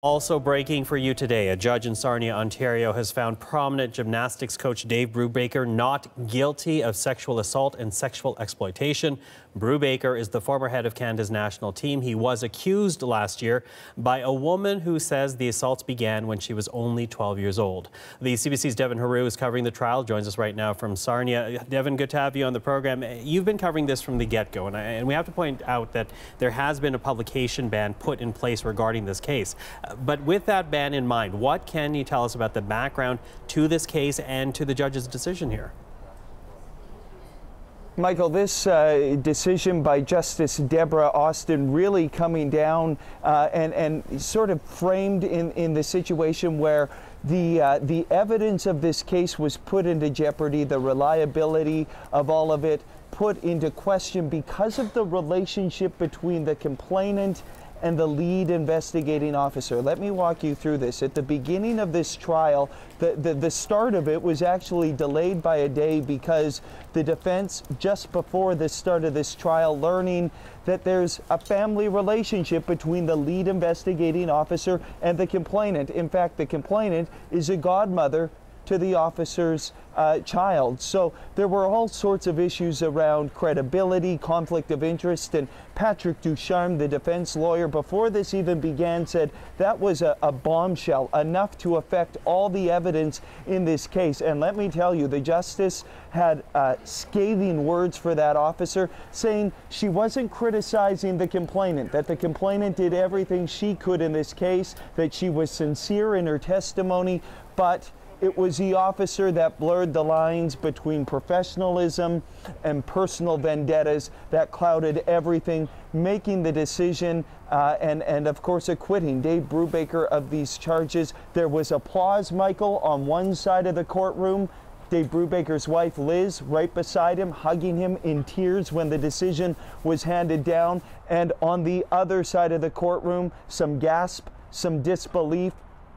Also breaking for you today, a judge in Sarnia, Ontario has found prominent gymnastics coach Dave Brubaker not guilty of sexual assault and sexual exploitation. Brubaker is the former head of Canada's national team. He was accused last year by a woman who says the assaults began when she was only 12 years old. The CBC's Devin Haru is covering the trial, joins us right now from Sarnia. Devin, good to have you on the program. You've been covering this from the get-go, and we have to point out that there has been a publication ban put in place regarding this case. But with that ban in mind, what can you tell us about the background to this case and to the judge's decision here? Michael, this decision by Justice Deborah Austin really coming down and sort of framed in the situation where the evidence of this case was put into jeopardy, the reliability of all of it put into question because of the relationship between the complainant and the lead investigating officer. Let me walk you through this. At the beginning of this trial, the start of it was actually delayed by a day because the defense, just before the start of this trial, learning that there's a family relationship between the lead investigating officer and the complainant. In fact, the complainant is a godmother to the officer's child. So there were all sorts of issues around credibility, conflict of interest, and Patrick Ducharme, the defense lawyer, before this even began, said that was a bombshell, enough to affect all the evidence in this case. And let me tell you, the justice had scathing words for that officer, saying she wasn't criticizing the complainant, that the complainant did everything she could in this case, that she was sincere in her testimony, but it was the officer that blurred the lines between professionalism and personal vendettas that clouded everything, making the decision and of course acquitting Dave Brubaker of these charges. There was applause, Michael, on one side of the courtroom. Dave Brubaker's wife, Liz, right beside him, hugging him in tears when the decision was handed down. And on the other side of the courtroom, some gasp, some disbelief,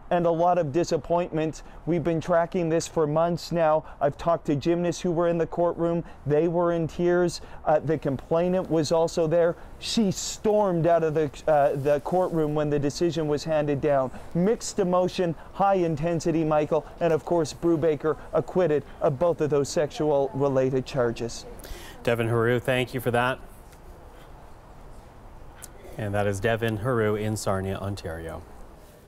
and a lot of disappointment. We've been tracking this for months now. I've talked to gymnasts who were in the courtroom. They were in tears. The complainant was also there. She stormed out of the courtroom when the decision was handed down. Mixed emotion, high intensity, Michael, and of course Brubaker acquitted of both of those sexual-related charges. Devin Haru, thank you for that. And that is Devin Haru in Sarnia, Ontario.